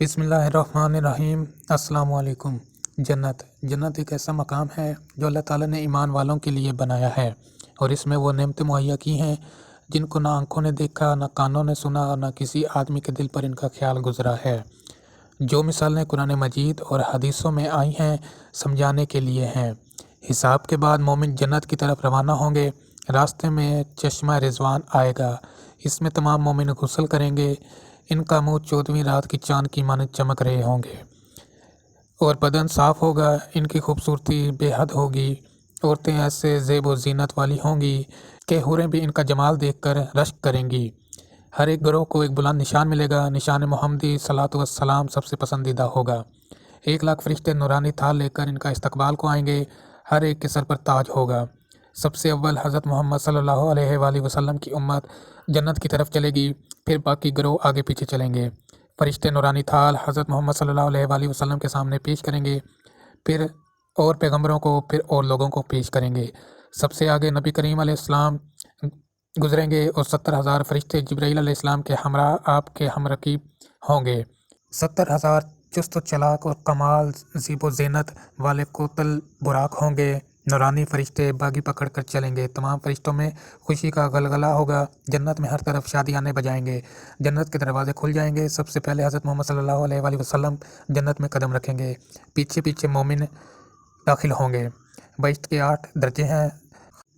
بسم اللہ الرحمن الرحیم۔ السلام علیکم۔ جنت ایک ایسا مقام ہے جو اللہ تعالیٰ نے ایمان والوں کے لیے بنایا ہے، اور اس میں وہ نعمتیں مہیا کی ہیں جن کو نہ آنکھوں نے دیکھا، نہ کانوں نے سنا، اور نہ کسی آدمی کے دل پر ان کا خیال گزرا ہے۔ جو مثالیں قرآن مجید اور حدیثوں میں آئی ہیں سمجھانے کے لیے ہیں۔ حساب کے بعد مومن جنت کی طرف روانہ ہوں گے۔ راستے میں چشمہ رضوان آئے گا، اس میں تمام مومن غسل کریں گے۔ ان کا منہ 14ویں رات کی چاند کی مانند چمک رہے ہوں گے، اور بدن صاف ہوگا۔ ان کی خوبصورتی بے حد ہوگی۔ عورتیں ایسے زیب و زینت والی ہوں گی کہ حوریں بھی ان کا جمال دیکھ کر رشک کریں گی۔ ہر ایک گروہ کو ایک بلند نشان ملے گا۔ نشان محمدی صلاۃ والسلام سب سے پسندیدہ ہوگا۔ 1,00,000 فرشتے نورانی تھال لے کر ان کا استقبال کو آئیں گے۔ ہر ایک کے سر پر تاج ہوگا۔ سب سے اول حضرت محمد صلی اللہ علیہ وآلہ وسلم کی امت جنت کی طرف چلے گی، پھر باقی گروہ آگے پیچھے چلیں گے۔ فرشتے نورانی تھال حضرت محمد صلی اللہ علیہ وآلہ وسلم کے سامنے پیش کریں گے، پھر اور پیغمبروں کو، پھر اور لوگوں کو پیش کریں گے۔ سب سے آگے نبی کریم علیہ السلام گزریں گے، اور 70,000 فرشتے جبرائیل علیہ السلام کے ہمراہ آپ کے ہم رکیب ہوں گے۔ 70,000 چست و چلاک اور کمال زیب و زینت والے کوتل براق ہوں گے۔ نورانی فرشتے باگی پکڑ کر چلیں گے۔ تمام فرشتوں میں خوشی کا غلغلہ ہوگا۔ جنت میں ہر طرف شادیانے بجائیں گے۔ جنت کے دروازے کھل جائیں گے۔ سب سے پہلے حضرت محمد صلی اللہ علیہ وآلہ وسلم جنت میں قدم رکھیں گے، پیچھے پیچھے مومن داخل ہوں گے۔ بہشت کے 8 درجے ہیں۔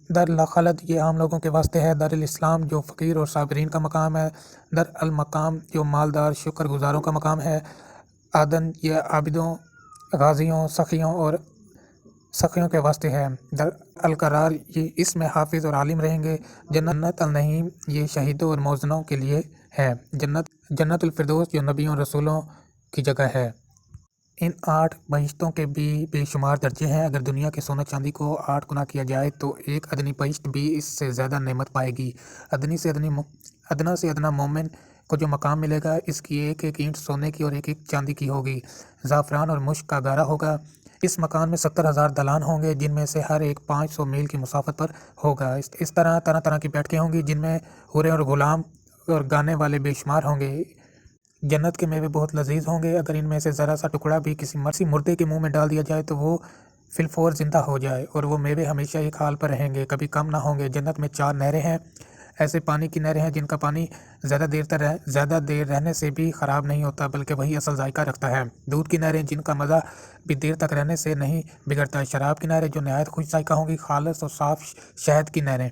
در الخلد یہ عام لوگوں کے واسطے ہے۔ در الاسلام جو فقیر اور صابرین کا مقام ہے۔ در المقام جو مالدار شکر گزاروں کا مقام ہے۔ عدن یہ عابدوں، غازیوں، سخیوں کے واسطے ہے۔ در القرار یہ اس میں حافظ اور عالم رہیں گے۔ جنت النعیم یہ شہیدوں اور موذنوں کے لیے ہے۔ جنت الفردوس جو نبیوں رسولوں کی جگہ ہے۔ ان 8 بہشتوں کے بھی بے شمار درجے ہیں۔ اگر دنیا کے سونا چاندی کو 8 گنا کیا جائے تو ایک ادنی بہشت بھی اس سے زیادہ نعمت پائے گی۔ ادنا سے ادنا مومن کو جو مقام ملے گا، اس کی ایک ایک اینٹ سونے کی اور ایک ایک چاندی کی ہوگی۔ زعفران اور مشک کا گارا ہوگا۔ اس مکان میں 70,000 دلان ہوں گے، جن میں سے ہر ایک 500 میل کی مسافت پر ہوگا۔ اس طرح طرح کی بیٹھکیں ہوں گی، جن میں حوریں اور غلام اور گانے والے بے شمار ہوں گے۔ جنت کے میوے بہت لذیذ ہوں گے۔ اگر ان میں سے ذرا سا ٹکڑا بھی کسی مردے کے منہ میں ڈال دیا جائے تو وہ فی الفور زندہ ہو جائے، اور وہ میوے ہمیشہ ایک حال پر رہیں گے، کبھی کم نہ ہوں گے۔ جنت میں 4 نہریں ہیں۔ ایسے پانی کی نہریں ہیں جن کا پانی زیادہ دیر رہنے سے بھی خراب نہیں ہوتا، بلکہ وہی اصل ذائقہ رکھتا ہے۔ دودھ کی نہریں جن کا مزہ بھی دیر تک رہنے سے نہیں بگڑتا۔ شراب کی نہریں جو نہایت خوش ذائقہ ہوں گی۔ خالص اور صاف شہد کی نہریں۔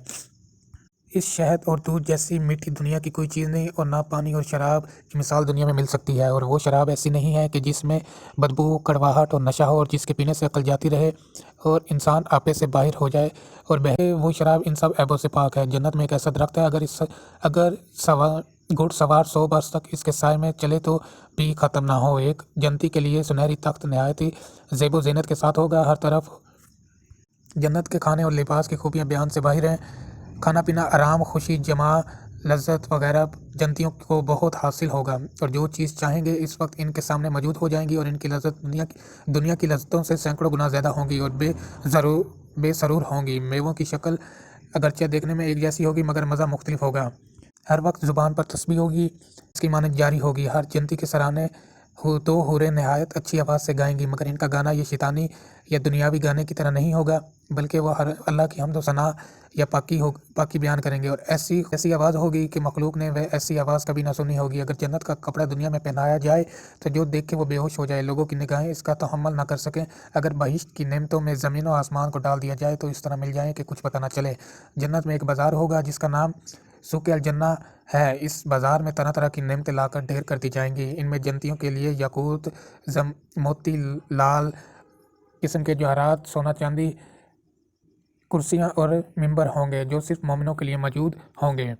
اس شہد اور دودھ جیسی میٹھی دنیا کی کوئی چیز نہیں، اور نہ پانی اور شراب کی مثال دنیا میں مل سکتی ہے۔ اور وہ شراب ایسی نہیں ہے کہ جس میں بدبو، کڑواہٹ اور نشہ ہو، اور جس کے پینے سے عقل جاتی رہے اور انسان آپے سے باہر ہو جائے اور بہے۔ وہ شراب ان سب عیبوں سے پاک ہے۔ جنت میں ایک ایسا درخت ہے، اگر گھڑ سوار 100 برس تک اس کے سائے میں چلے تو بھی ختم نہ ہو۔ ایک جنتی کے لیے سنہری تخت نہایت ہی زیب و زینت کے ساتھ ہوگا۔ ہر طرف جنت کے کھانے اور لباس کی خوبیاں بیان سے باہر ہیں۔ کھانا پینا، آرام، خوشی، جماع، لذت وغیرہ جنتیوں کو بہت حاصل ہوگا، اور جو چیز چاہیں گے اس وقت ان کے سامنے موجود ہو جائیں گی، اور ان کی لذت دنیا کی لذتوں سے سینکڑوں گنا زیادہ ہوں گی اور بے سرور ہوں گی۔ میووں کی شکل اگرچہ دیکھنے میں ایک جیسی ہوگی، مگر مزہ مختلف ہوگا۔ ہر وقت زبان پر تسبیح ہوگی، اس کی مانند جاری ہوگی۔ ہر جنتی کے سرانے 2 حوریں نہایت اچھی آواز سے گائیں گی، مگر ان کا گانا یہ شیطانی یا دنیاوی گانے کی طرح نہیں ہوگا، بلکہ وہ ہر اللہ کی حمد و ثنا یا پاکی بیان کریں گے، اور ایسی آواز ہوگی کہ مخلوق نے وہ ایسی آواز کبھی نہ سنی ہوگی۔ اگر جنت کا کپڑا دنیا میں پہنایا جائے تو جو دیکھ کے وہ بے ہوش ہو جائے، لوگوں کی نگاہیں اس کا تحمل نہ کر سکیں۔ اگر بہشت کی نعمتوں میں زمین و آسمان کو ڈال دیا جائے تو اس طرح مل جائیں کہ کچھ پتہ نہ چلے۔ جنت میں ایک بازار ہوگا جس کا نام سوق الجنہ ہے۔ اس بازار میں طرح طرح کی نعمتیں لا کر ڈھیر کر دی جائیں گی۔ ان میں جنتیوں کے لیے یاقوت، موتی، لال قسم کے جواہرات، سونا چاندی، کرسیاں اور ممبر ہوں گے جو صرف مومنوں کے لیے موجود ہوں گے۔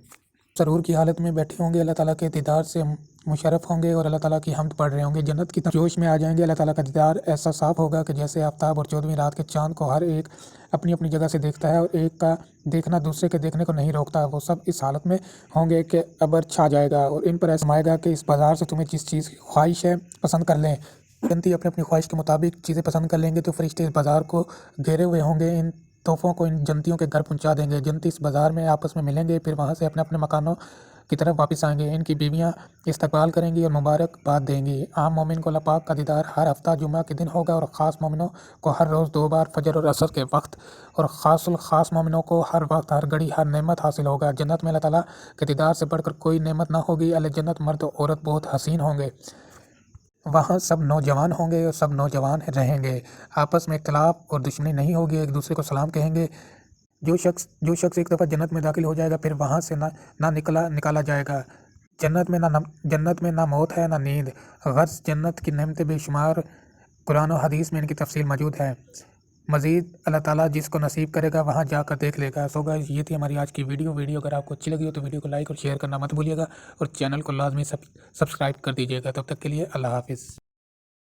سرور کی حالت میں بیٹھے ہوں گے، اللہ تعالیٰ کے دیدار سے مشرف ہوں گے اور اللہ تعالیٰ کی حمد پڑھ رہے ہوں گے۔ جنت کی طرف جوش میں آ جائیں گے۔ اللہ تعالیٰ کا دیدار ایسا صاف ہوگا کہ جیسے آفتاب اور 14ویں رات کے چاند کو ہر ایک اپنی اپنی جگہ سے دیکھتا ہے، اور ایک کا دیکھنا دوسرے کے دیکھنے کو نہیں روکتا۔ وہ سب اس حالت میں ہوں گے کہ ابر چھا جائے گا، اور ان پر ایسا سمائے گا کہ اس بازار سے تمہیں جس چیز کی خواہش ہے پسند کر لیں۔ جنتی اپنی اپنی خواہش کے مطابق چیزیں پسند کر لیں گے تو فرشتے اس بازار کو گھیرے ہوئے ہوں گے۔ ان تحفوں کو ان جنتیوں کے گھر پہنچا دیں گے۔ جنتی اس بازار میں آپس میں ملیں گے، پھر وہاں سے اپنے اپنے مکانوں کی طرف واپس آئیں گے۔ ان کی بیویاں استقبال کریں گی اور مبارکباد دیں گی۔ عام مومن کو اللہ پاک کا دیدار ہر ہفتہ جمعہ کے دن ہوگا اور خاص مومنوں کو ہر روز 2 بار فجر اور عصر کے وقت، اور خاص الخاص مومنوں کو ہر وقت ہر گھڑی ہر نعمت حاصل ہوگا۔ جنت میں اللہ تعالیٰ کے دیدار سے بڑھ کر کوئی نعمت نہ ہوگی۔ اہل جنت مرد و عورت بہت حسین ہوں گے۔ وہاں سب نوجوان ہوں گے اور سب نوجوان رہیں گے۔ آپس میں اختلاف اور دشمنی نہیں ہوگی، ایک دوسرے کو سلام کہیں گے۔ جو شخص ایک دفعہ جنت میں داخل ہو جائے گا پھر وہاں سے نہ نکالا جائے گا۔ جنت میں نہ موت ہے نہ نیند۔ غرض جنت کی نعمتیں بے شمار، قرآن و حدیث میں ان کی تفصیل موجود ہے۔ مزید اللہ تعالیٰ جس کو نصیب کرے گا وہاں جا کر دیکھ لے گا۔ سو گائز یہ تھی ہماری آج کی ویڈیو اگر آپ کو اچھی لگی ہو تو ویڈیو کو لائک اور شیئر کرنا مت بھولیے گا، اور چینل کو لازمی سبسکرائب کر دیجیے گا۔ تب تک کے لیے اللہ حافظ۔